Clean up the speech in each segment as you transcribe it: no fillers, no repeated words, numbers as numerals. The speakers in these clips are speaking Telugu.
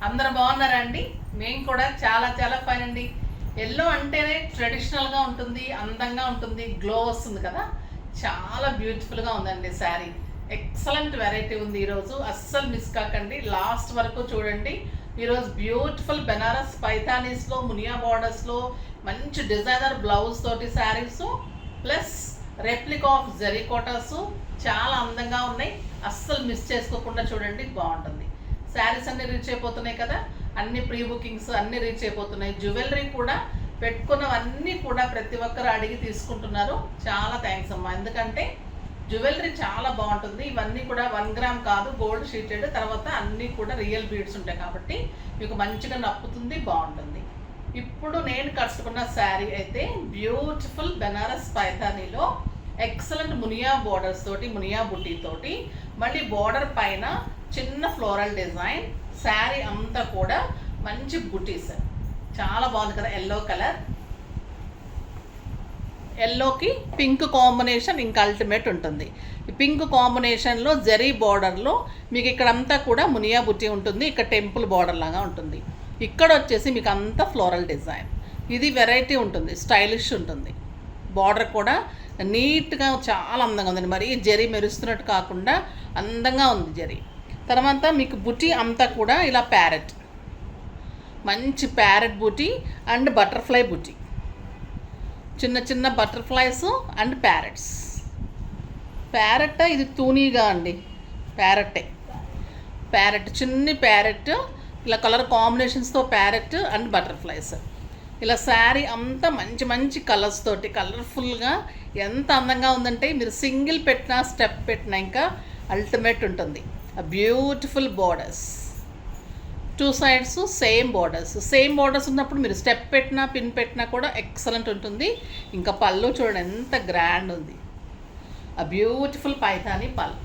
అందరూ బాగున్నారా అండి? మేము కూడా చాలా చాలా ఫైన్ అండి. ఎల్లో అంటేనే ట్రెడిషనల్గా ఉంటుంది, అందంగా ఉంటుంది, గ్లో వస్తుంది కదా. చాలా బ్యూటిఫుల్గా ఉందండి శారీ. ఎక్సలెంట్ వెరైటీ ఉంది ఈరోజు. అస్సలు మిస్ కాకండి, లాస్ట్ వరకు చూడండి. ఈరోజు బ్యూటిఫుల్ బెనారస్ పైథానీస్లో, మునియా బార్డర్స్లో మంచి డిజైనర్ బ్లౌజ్ తోటి శారీస్ ప్లస్ రెప్లికా ఆఫ్ జెరీకోటాస్ చాలా అందంగా ఉన్నాయి. అస్సలు మిస్ చేసుకోకుండా చూడండి, బాగుంటుంది. శారీస్ అన్నీ రీచ్ అయిపోతున్నాయి కదా, అన్ని ప్రీ బుకింగ్స్ అన్నీ రీచ్ అయిపోతున్నాయి. జ్యువెలరీ కూడా పెట్టుకున్నవన్నీ కూడా ప్రతి ఒక్కరు అడిగి తీసుకుంటున్నారు. చాలా థ్యాంక్స్ అమ్మా, ఎందుకంటే జ్యువెలరీ చాలా బాగుంటుంది. ఇవన్నీ కూడా 1 గ్రామ్ కాదు, గోల్డ్ షీటెడ్, తర్వాత అన్నీ కూడా రియల్ బీడ్స్ ఉంటాయి కాబట్టి మీకు మంచిగా నప్పుతుంది, బాగుంటుంది. ఇప్పుడు నేను కట్టుకున్న శారీ అయితే బ్యూటిఫుల్ బెనారస్ పైథానీలో ఎక్సలెంట్ మునియా బోర్డర్స్ తోటి, మునియా బుట్టి తోటి, మళ్ళీ బోర్డర్ పైన చిన్న ఫ్లోరల్ డిజైన్, శారీ అంతా కూడా మంచి బుటీస్. చాలా బాగుంది కదా, ఎల్లో కలర్, ఎల్లోకి పింక్ కాంబినేషన్ ఇంకా అల్టిమేట్ ఉంటుంది. ఈ పింక్ కాంబినేషన్లో జరీ బార్డర్లో మీకు ఇక్కడంతా కూడా మునియా బుట్టి ఉంటుంది, ఇక్కడ టెంపుల్ బార్డర్ లాగా ఉంటుంది. ఇక్కడ వచ్చేసి మీకు అంతా ఫ్లోరల్ డిజైన్. ఇది వెరైటీ ఉంటుంది, స్టైలిష్ ఉంటుంది. బార్డర్ కూడా నీట్గా చాలా అందంగా ఉందండి. మరి జరీ మెరుస్తున్నట్టు కాకుండా అందంగా ఉంది జరీ. తర్వాత మీకు బుటీ అంతా కూడా ఇలా ప్యారెట్, మంచి ప్యారెట్ బుటీ అండ్ బటర్ఫ్లై బుటీ, చిన్న చిన్న బటర్ఫ్లైస్ అండ్ ప్యారెట్స్. ప్యారెట్ ఇది తూనీగా అండి, ప్యారెట్టే, ప్యారెట్ చిన్ని ప్యారెట్, ఇలా కలర్ కాంబినేషన్స్తో ప్యారెట్ అండ్ బటర్ఫ్లైస్. ఇలా శారీ అంతా మంచి మంచి కలర్స్ తోటి కలర్ఫుల్గా ఎంత అందంగా ఉందంటే మీరు సింగిల్ పెట్టినా స్టెప్ పెట్టినా ఇంకా అల్టిమేట్ ఉంటుంది. Beautiful borders, 2 sides same borders ఉన్నప్పుడు మీరు స్టెప్ పెట్టినా పిన్ పెట్టినా కూడా ఎక్సలెంట్ ఉంటుంది. ఇంకా పళ్ళు చూడండి ఎంత గ్రాండ్ ఉంది, ఆ బ్యూటిఫుల్ పైథానీ పళ్ళు.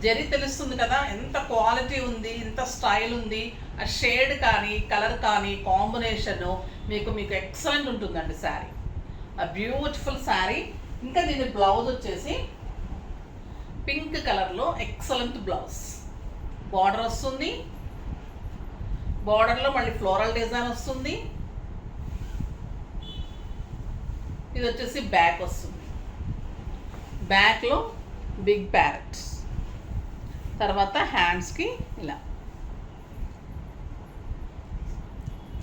జరీ తెలుస్తుంది కదా ఎంత క్వాలిటీ ఉంది, ఎంత స్టైల్ ఉంది. ఆ షేడ్ కానీ కలర్ కానీ కాంబినేషను మీకు ఎక్సలెంట్ ఉంటుందండి శారీ. ఆ బ్యూటిఫుల్ శారీ. ఇంకా దీని బ్లౌజ్ వచ్చేసి పింక్ కలర్లో ఎక్సలెంట్ బ్లౌజ్, బార్డర్ వస్తుంది, బార్డర్లో మళ్ళీ ఫ్లోరల్ డిజైన్ వస్తుంది. ఇది వచ్చేసి బ్యాక్ వస్తుంది, బ్యాక్లో బిగ్ ప్యారెట్, తర్వాత హ్యాండ్స్కి ఇలా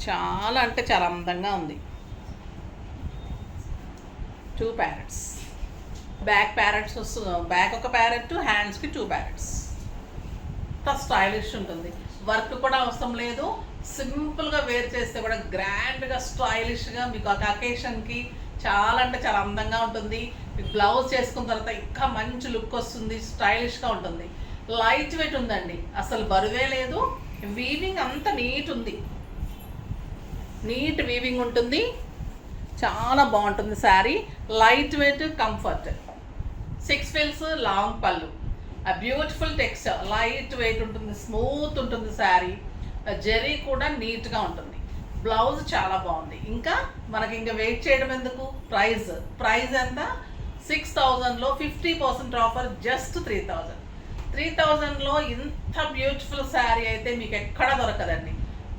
చాలా అంటే చాలా అందంగా ఉంది. 2 ప్యారెట్స్, బ్యాక్ ప్యారెట్స్ వస్తుంది, బ్యాక్ ఒక ప్యారెట్, హ్యాండ్స్కి 2 ప్యారెట్స్. అంత స్టైలిష్ ఉంటుంది. వర్క్ కూడా అవసరం లేదు, సింపుల్గా వేర్ చేస్తే కూడా గ్రాండ్గా స్టైలిష్గా మీకు ఒక అకేషన్కి చాలా అంటే చాలా అందంగా ఉంటుంది. మీకు బ్లౌజ్ చేసుకున్న తర్వాత ఇంకా మంచి లుక్ వస్తుంది, స్టైలిష్గా ఉంటుంది. లైట్ వెయిట్ ఉందండి, అసలు బరువే లేదు. వీవింగ్ అంతా నీట్ ఉంది, నీట్ వీవింగ్ ఉంటుంది, చాలా బాగుంటుంది శారీ. లైట్ వెయిట్, కంఫర్ట్, 6 ఫిల్స్, లాంగ్ పళ్ళు, ఆ బ్యూటిఫుల్ టెక్స్చర్, లైట్ వెయిట్ ఉంటుంది, స్మూత్ ఉంటుంది శారీ. జరీ కూడా నీట్గా ఉంటుంది. బ్లౌజ్ చాలా బాగుంది. ఇంకా మనకి ఇంకా వెయిట్ చేయడం ఎందుకు, ప్రైస్ ఎంత, 6000లో 50% ఆఫర్, జస్ట్ 3000. 3000లో ఇంత బ్యూటిఫుల్ శారీ అయితే మీకు ఎక్కడా దొరకదండి.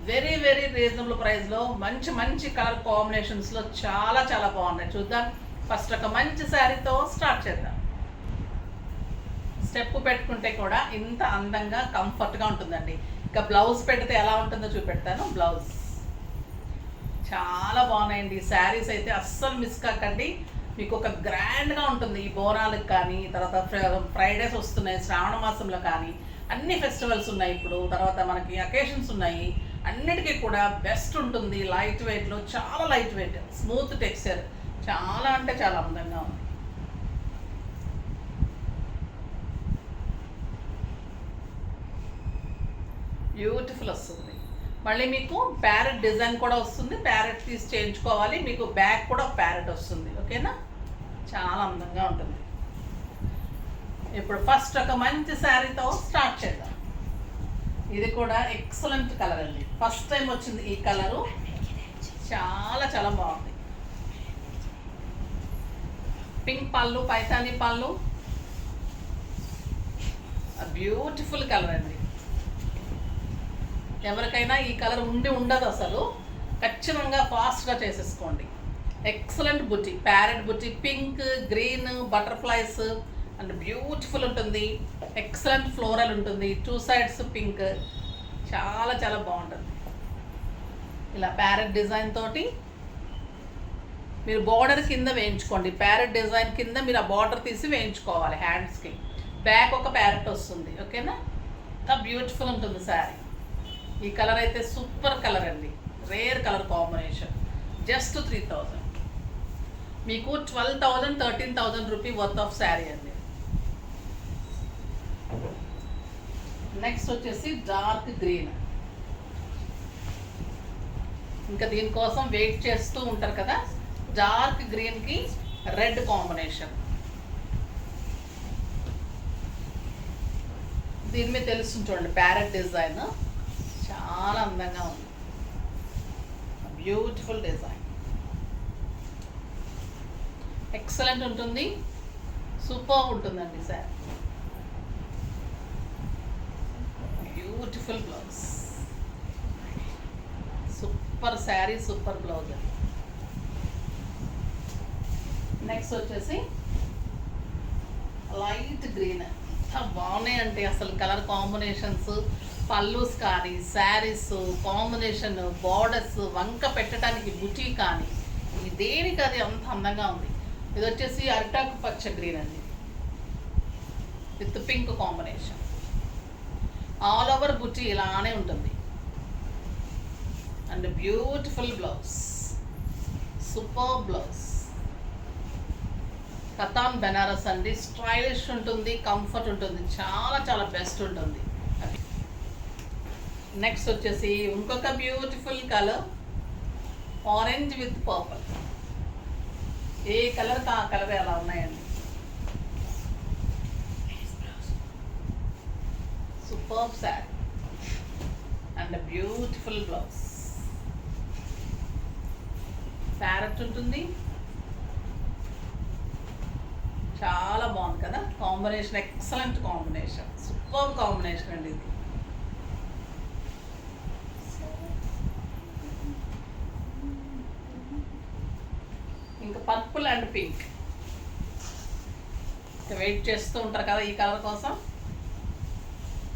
వెరీ వెరీ రీజనబుల్ ప్రైస్లో మంచి మంచి కలర్ కాంబినేషన్స్లో చాలా చాలా బాగున్నాయి. చూద్దాం. ఫస్ట్ ఒక మంచి శారీతో స్టార్ట్ చేద్దాం. స్టెప్ పెట్టుకుంటే కూడా ఇంత అందంగా కంఫర్ట్గా ఉంటుందండి. ఇక బ్లౌజ్ పెడితే ఎలా ఉంటుందో చూపెడతాను. బ్లౌజ్ చాలా బాగున్నాయండి. ఈ శారీస్ అయితే అస్సలు మిస్ కాకండి. మీకు ఒక గ్రాండ్గా ఉంటుంది. ఈ బోనాలకు కానీ, తర్వాత ఫ్రైడేస్ వస్తున్నాయి శ్రావణ మాసంలో కానీ, అన్ని ఫెస్టివల్స్ ఉన్నాయి ఇప్పుడు, తర్వాత మనకి అకేషన్స్ ఉన్నాయి, అన్నిటికీ కూడా బెస్ట్ ఉంటుంది. లైట్ వెయిట్లో, చాలా లైట్ వెయిట్, స్మూత్ టెక్స్చర్, చాలా అంటే చాలా అందంగా ఉంది. బ్యూటిఫుల్ వస్తుంది. మళ్ళీ మీకు ప్యారెట్ డిజైన్ కూడా వస్తుంది, ప్యారెట్ తీసి చేయించుకోవాలి. మీకు బ్యాక్ కూడా ప్యారెట్ వస్తుంది, ఓకేనా. చాలా అందంగా ఉంటుంది. ఇప్పుడు ఫస్ట్ ఒక మంచి శారీతో స్టార్ట్ చేద్దాం. ఇది కూడా ఎక్సలెంట్ కలర్ అండి, ఫస్ట్ టైం వచ్చింది ఈ కలరు, చాలా చాలా బాగుంది. పింక్ పళ్ళు, పైథానీ పళ్ళు, బ్యూటిఫుల్ కలర్ అండి. ఎవరికైనా ఈ కలర్ ఉండదు అసలు, ఖచ్చితంగా ఫాస్ట్గా చేసేసుకోండి. ఎక్సలెంట్ బుట్టి, ప్యారెట్ బుట్టి, pink, green, butterflies and beautiful ఉంటుంది. ఎక్సలెంట్ ఫ్లోరల్ ఉంటుంది, 2 sides పింక్, చాలా చాలా బాగుంటుంది. ఇలా ప్యారెట్ డిజైన్ తోటి మీరు బార్డర్ కింద వేయించుకోండి. ప్యారెట్ డిజైన్ కింద మీరు ఆ బార్డర్ తీసి వేయించుకోవాలి హ్యాండ్స్కి. బ్యాక్ ఒక ప్యారెట్ వస్తుంది. ఓకేనా, ఎంత బ్యూటిఫుల్ ఉంటుంది శారీ. ఈ కలర్ అయితే సూపర్ కలర్ అండి, రేర్ కలర్ కాంబినేషన్. జస్ట్ 3000, మీకు 12,000 13,000 రూపీ వర్త్ ఆఫ్ శారీ అండి. నెక్స్ట్ వచ్చేసి డార్క్ గ్రీన్. ఇంకా దీనికోసం వెయిట్ చేస్తూ ఉంటారు కదా. డార్క్ గ్రీన్కి రెడ్ కాంబినేషన్. దీని మీద తెలుస్తుంది చూడండి, ప్యారెట్ డిజైన్ చాలా అందంగా ఉంది. బ్యూటిఫుల్ డిజైన్, ఎక్సలెంట్ ఉంటుంది, సూపర్ ఉంటుందండి sir. Beautiful blouse, super sari, super blouse అండి. నెక్స్ట్ వచ్చేసి లైట్ గ్రీన్. ఎంత బాగున్నాయి అంటే అసలు కలర్ కాంబినేషన్స్, పల్లూస్ కానీ, శారీస్ కాంబినేషన్, బార్డర్స్, వంక పెట్టడానికి బుటీ కానీ, ఇది దేనికి అది అంత అందంగా ఉంది. ఇది వచ్చేసి అరిటాకు పచ్చ గ్రీన్ అండి with pink combination. All over బుటీ ఇలానే ఉంటుంది. And beautiful blouse, super blouse. Katan Banaras అండి, స్టైలిష్ ఉంటుంది, కంఫర్ట్ ఉంటుంది, చాలా చాలా బెస్ట్ ఉంటుంది. నెక్స్ట్ వచ్చేసి ఇంకొక beautiful colour, orange with purple. ఏ కలర్కి ఆ కలర్ అలా ఉన్నాయండి. Super sari and beautiful blouse. Parrot ఉంటుంది, చాలా బాగుంది కదా combination. Excellent combination, super combination అండి ఇది. ఇంకా పర్పుల్ అండ్ పింక్. వెయిట్ చేస్తూ ఉంటారు కదా ఈ కలర్ కోసం.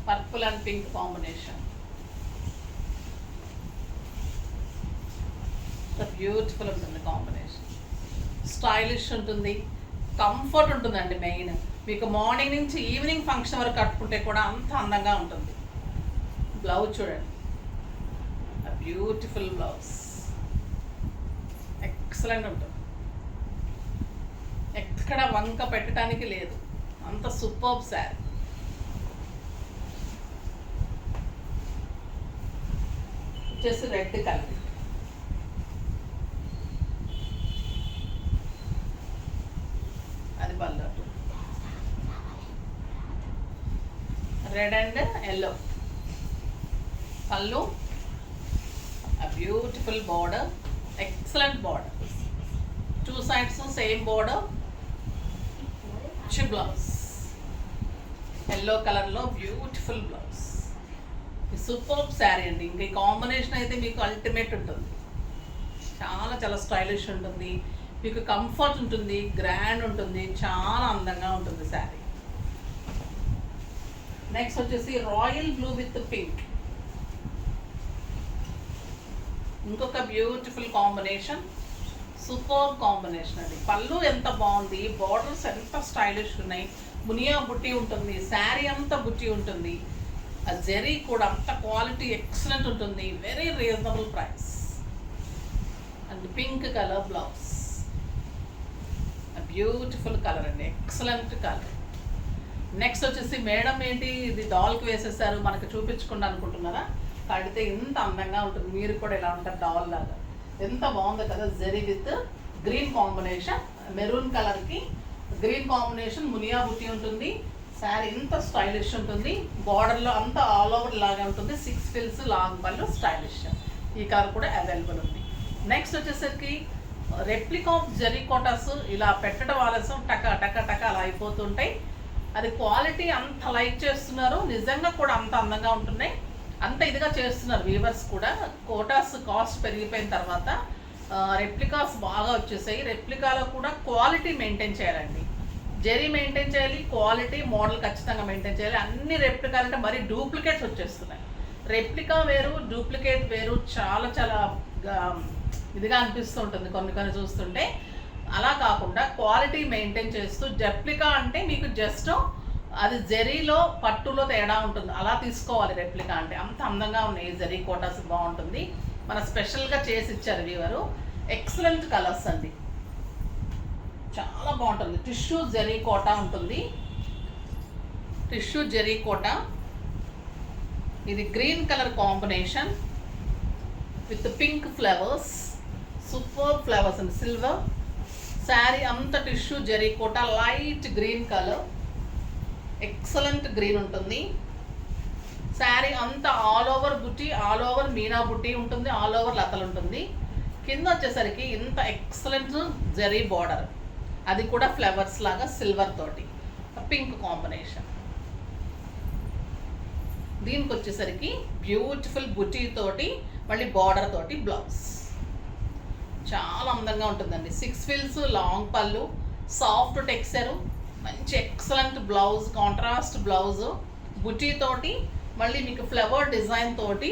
Purple and pink combination, beautiful ఉంటుంది కాంబినేషన్. స్టైలిష్ ఉంటుంది, కంఫర్ట్ ఉంటుందండి. మెయిన్ మీకు మార్నింగ్ నుంచి ఈవినింగ్ ఫంక్షన్ వరకు కట్టుకుంటే కూడా అంత అందంగా ఉంటుంది. బ్లౌజ్ చూడండి, బ్యూటిఫుల్ బ్లౌజ్, ఎక్సలెంట్ ఉంటుంది. ఎక్కడ వంక పెట్టడానికి లేదు, అంత సూపర్ శారీ. వచ్చేసి రెడ్ కలర్. అది పళ్ళు, రెడ్ అండ్ ఎల్లో పళ్ళు. Beautiful border, excellent border, 2 sides same border. Blouse yellow కలర్లో బ్యూటిఫుల్ బ్లౌజ్. సూపర్ శారీ అండి. ఇంకా ఈ కాంబినేషన్ అయితే మీకు అల్టిమేట్ ఉంటుంది. చాలా చాలా స్టైలిష్ ఉంటుంది, మీకు కంఫర్ట్ ఉంటుంది, గ్రాండ్ ఉంటుంది, చాలా అందంగా ఉంటుంది శారీ. నెక్స్ట్ వచ్చేసి రాయల్ బ్లూ విత్ పింక్. ఇంకొక బ్యూటిఫుల్ కాంబినేషన్, సూపర్ కాంబినేషన్ అండి. పళ్ళు ఎంత బాగుంది, బార్డర్స్ ఎంత స్టైలిష్ ఉన్నాయి, మునియా బుట్టి ఉంటుంది, శారీ అంతా బుట్టి ఉంటుంది, ఆ జరీ కూడా అంత క్వాలిటీ ఎక్సలెంట్ ఉంటుంది, very reasonable price. And pink colour blouse, beautiful colour అండి, ఎక్సలెంట్ కలర్. నెక్స్ట్ వచ్చేసి మేడం ఏంటి ఇది డాల్కి వేసేసారు మనకు చూపించకుండా అనుకుంటున్నారా? కడితే ఎంత అందంగా ఉంటుంది, మీరు కూడా ఇలా ఉంటారు డాల్ లాగా. ఎంత బాగుంది కదా, zari with green combination, maroon కలర్కి గ్రీన్ కాంబినేషన్, మునియా బుట్టి ఉంటుంది. శారీ ఎంత స్టైలిష్ ఉంటుంది, బార్డర్లో అంతా ఆల్ ఓవర్ లాగా ఉంటుంది, 6 ఫిల్స్ లాంగ్ పళ్ళు, స్టైలిష్. ఈ కలర్ కూడా అవైలబుల్ ఉంది. నెక్స్ట్ వచ్చేసరికి రెప్లికా ఆఫ్ జరీ కోటాస్. ఇలా పెట్టడం ఆలస్యం టక టక టక అలా అయిపోతుంటాయి. అది క్వాలిటీ అంత లైక్ చేస్తున్నారు, నిజంగా కూడా అంత అందంగా ఉంటున్నాయి. అంత ఇదిగా చేస్తున్నారు వీవర్స్ కూడా. కోటాస్ కాస్ట్ పెరిగిపోయిన తర్వాత రెప్లికాస్ బాగా వచ్చేసాయి. రెప్లికాలో కూడా క్వాలిటీ మెయింటైన్ చేయాలండి. జెరీ మెయింటైన్ చేయాలి, క్వాలిటీ మోడల్ ఖచ్చితంగా మెయింటైన్ చేయాలి. అన్ని రెప్లికాలు అంటే మరీ డూప్లికేట్స్ వచ్చేస్తున్నాయి. రెప్లికా వేరు, డూప్లికేట్ వేరు. చాలా చాలా ఇదిగా అనిపిస్తూ ఉంటుంది కొన్ని చూస్తుంటే. అలా కాకుండా క్వాలిటీ మెయింటైన్ చేస్తూ, రెప్లికా అంటే మీకు జస్ట్ అది జెరీలో పట్టులో తేడా ఉంటుంది, అలా తీసుకోవాలి. రెప్లికా అంటే అంత అందంగా ఉన్నాయి జెరీ కోటాస్, బాగుంటుంది. మన స్పెషల్గా చేసి ఇచ్చారు వీవరు. ఎక్సలెంట్ కలర్స్ అండి, చాలా బాగుంటుంది. టిష్యూ జెరీ కోటా ఉంటుంది, టిష్యూ జెరీ కోటా. ఇది green colour combination with pink flowers, super flowers and silver. Sari అంత tissue zari Kota, light green colour, excellent green ఉంటుంది. శారీ అంతా ఆల్ ఓవర్ బుట్టి, ఆల్ ఓవర్ మీనా బుట్టి ఉంటుంది, ఆల్ ఓవర్ లతలు ఉంటుంది. కింద వచ్చేసరికి ఇంత ఎక్సలెంట్ జెరీ బార్డర్, అది కూడా ఫ్లవర్స్ లాగా సిల్వర్ తోటి, పింక్ కాంబినేషన్. దీనికి వచ్చేసరికి బ్యూటిఫుల్ బుటీ తోటి మళ్ళీ బార్డర్ తోటి బ్లౌజ్, చాలా అందంగా ఉంటుందండి. 6 ఫిల్స్ లాంగ్ పళ్ళు, సాఫ్ట్ టెక్స్చరు, మంచి ఎక్సలెంట్ బ్లౌజ్, కాంట్రాస్ట్ బ్లౌజ్ బుటీ తోటి మళ్ళీ మీకు ఫ్లవర్ డిజైన్ తోటి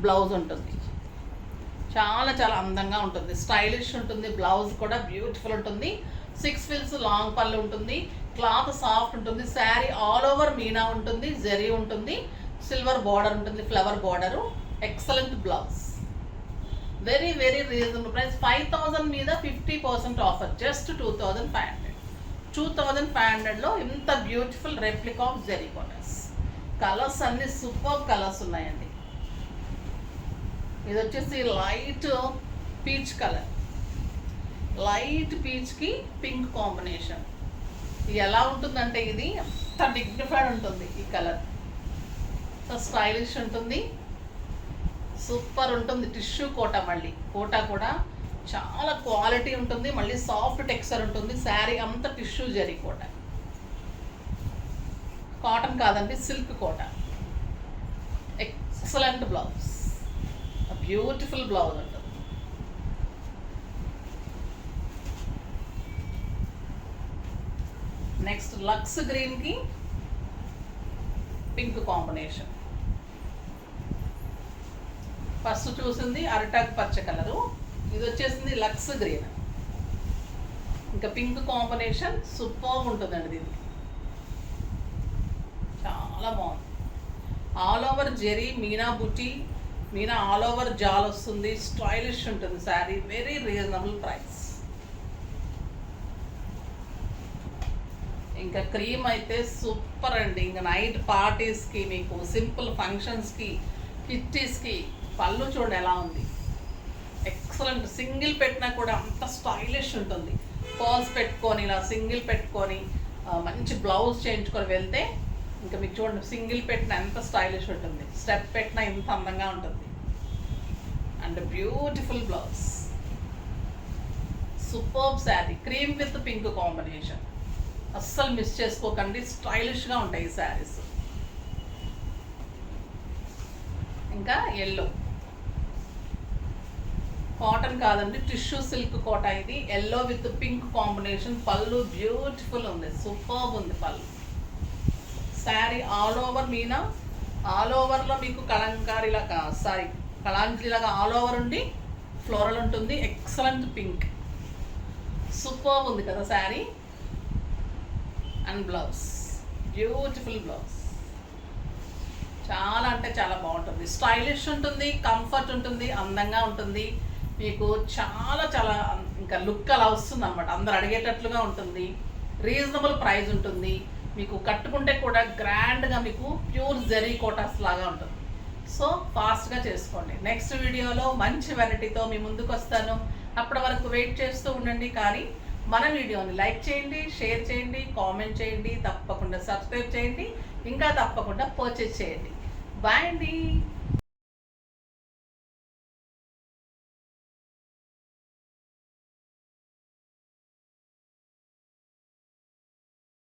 బ్లౌజ్ ఉంటుంది. చాలా చాలా అందంగా ఉంటుంది, స్టైలిష్ ఉంటుంది. బ్లౌజ్ కూడా బ్యూటిఫుల్ ఉంటుంది. 6 ఫిల్స్ లాంగ్ పళ్ళు ఉంటుంది, క్లాత్ సాఫ్ట్ ఉంటుంది. శారీ ఆల్ ఓవర్ మీనా ఉంటుంది, జెరీ ఉంటుంది, సిల్వర్ బార్డర్ ఉంటుంది, flower border, excellent blouse. Very very reasonable price. 5000 మీద 50% ఆఫర్, జస్ట్ 2500. 2500లో ఇంత beautiful replica of zari Kotas. Colours అన్ని సూపర్ కలర్స్ ఉన్నాయండి. ఇది వచ్చేసి లైట్ పీచ్ కలర్, లైట్ పీచ్కి పింక్ కాంబినేషన్. ఇది ఎలా ఉంటుందంటే ఇది అంత డిగ్నిఫైడ్ ఉంటుంది. ఈ కలర్ స్టైలిష్ ఉంటుంది, సూపర్ ఉంటుంది. టిష్యూ కోటా, మళ్ళీ కోటా కూడా చాలా క్వాలిటీ ఉంటుంది, మళ్ళీ సాఫ్ట్ టెక్స్చర్ ఉంటుంది. శారీ అంతా టిష్యూ జెరీ కోటా, కాటన్ కాదండి, silk Kota. Excellent blouse, beautiful blouse ఉంటుంది. నెక్స్ట్ లక్స్ గ్రీన్కి పింక్ కాంబినేషన్. ఫస్ట్ చూసింది అరిటాక్ పచ్చ కలరు, ఇది వచ్చేసింది లక్స్ గ్రీన్, ఇంకా పింక్ కాంబినేషన్ సూపర్ ఉంటుందండి. దీనికి చాలా బాగుంది. ఆల్ ఓవర్ జెరీ మీనా బుటీ, మీనా ఆల్ ఓవర్ జాల్ వస్తుంది, స్టైలిష్ ఉంటుంది శారీ. Very reasonable price. ఇంకా క్రీమ్ అయితే సూపర్ అండి. ఇంకా నైట్ పార్టీస్కి, మీకు సింపుల్ ఫంక్షన్స్కి, కిట్టీస్కి. పళ్ళు చూడండి ఎలా ఉంది, ఎక్సలెంట్. సింగిల్ పెట్టినా కూడా అంత స్టైలిష్ ఉంటుంది. పర్ల్స్ పెట్టుకొని ఇలా సింగిల్ పెట్టుకొని మంచి బ్లౌజ్ చేయించుకొని వెళ్తే ఇంకా మీకు చూడండి, సింగిల్ పెట్టిన ఎంత స్టైలిష్ ఉంటుంది, స్టెప్ పెట్టినా ఇంత అందంగా ఉంటుంది. And beautiful blouse, superb sari, cream with pink combination. అస్సలు మిస్ చేసుకోకండి, స్టైలిష్గా ఉంటాయి ఈ శారీస్. ఇంకా ఎల్లో కాటన్ కాదండి, టిష్యూ సిల్క్ కోటా. ఇది ఎల్లో విత్ పింక్ కాంబినేషన్. పళ్ళు బ్యూటిఫుల్ ఉంది, సూపర్బ్ ఉంది పళ్ళు. Sari all over Meena, all ఓవర్లో మీకు కలంకారీలాగా, కళాంజలిలాగా ఆల్ ఓవర్ ఉండి ఫ్లోరల్ ఉంటుంది. ఎక్సలెంట్ పింక్, సూపర్బ్ ఉంది కదా sari. And blouse, beautiful blouse, చాలా అంటే చాలా బాగుంటుంది. స్టైలిష్ ఉంటుంది, కంఫర్ట్ ఉంటుంది, అందంగా ఉంటుంది. మీకు చాలా చాలా ఇంకా లుక్ అలా వస్తుంది అనమాట, అందరు అడిగేటట్లుగా ఉంటుంది. రీజనబుల్ ప్రైస్ ఉంటుంది. మీకు కట్టుకుంటే కూడా గ్రాండ్గా మీకు ప్యూర్ జెరీ కోటాస్ లాగా ఉంటుంది. సో ఫాస్ట్గా చేసుకోండి. నెక్స్ట్ వీడియోలో మంచి వెరైటీతో మీ ముందుకు వస్తాను. అప్పటి వరకు వెయిట్ చేస్తూ ఉండండి. కానీ మన వీడియోని లైక్ చేయండి, షేర్ చేయండి, కామెంట్ చేయండి, తప్పకుండా సబ్స్క్రైబ్ చేయండి, ఇంకా తప్పకుండా పర్చేజ్ చేయండి. బాయ్ అండి.